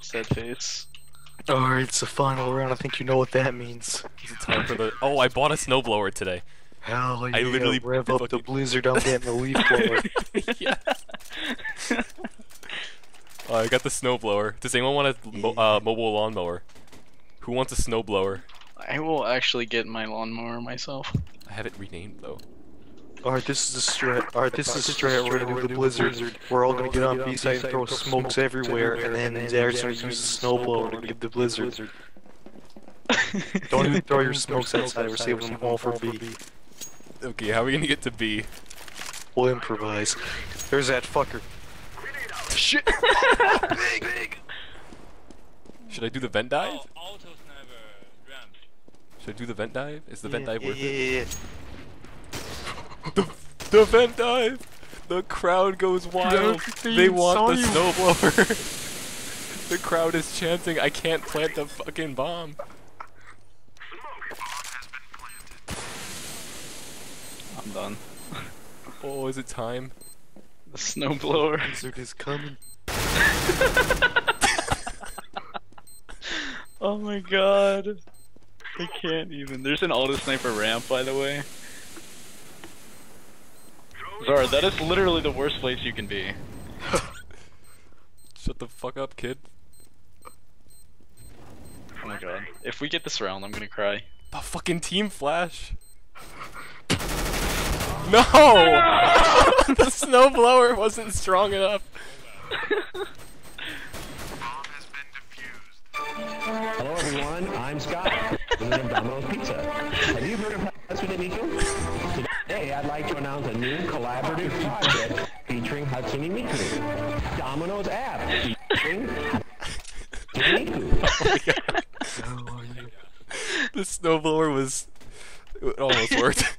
Sad face. Alright, it's the final round. I think you know what that means. Is it time for the? Oh, I bought a snowblower today. Hell yeah, I literally rev up the blizzard. I'm getting the leaf blower. Yeah. I got the snowblower. Does anyone want a mobile lawnmower? Who wants a snowblower? I will actually get my lawnmower myself. I have it renamed though. Alright, this is the strat. Alright, this is the strat. We're gonna do the blizzard. We're all gonna get on B side and throw smokes everywhere, and then Derek's gonna use the snowblower to give the blizzard. Don't even throw your smokes outside. We're saving them all for B. Okay, how are we gonna get to B? We'll improvise. There's that fucker. Shit! Big! Should I do the vent dive? Should I do the vent dive? Is the vent dive worth it? The vent dive! The crowd goes wild. They want the snowblower. The crowd is chanting, I can't plant the fucking bomb. I'm done. Oh, is it time? The snowblower. The blizzard is coming. Oh my god. I can't even. There's an auto sniper ramp, by the way. Zara, that is literally the worst place you can be. Shut the fuck up, kid. Oh my god. If we get this round, I'm gonna cry. The fucking team flash. No! The snowblower wasn't strong enough. Hello everyone, I'm Scott, owner of Domino's Pizza. Have you heard of Hatsune Miku? Today I'd like to announce a new collaborative project featuring Hatsune Miku. Domino's app featuring Hatsune Miku. Oh my god. The snowblower was... It almost worked.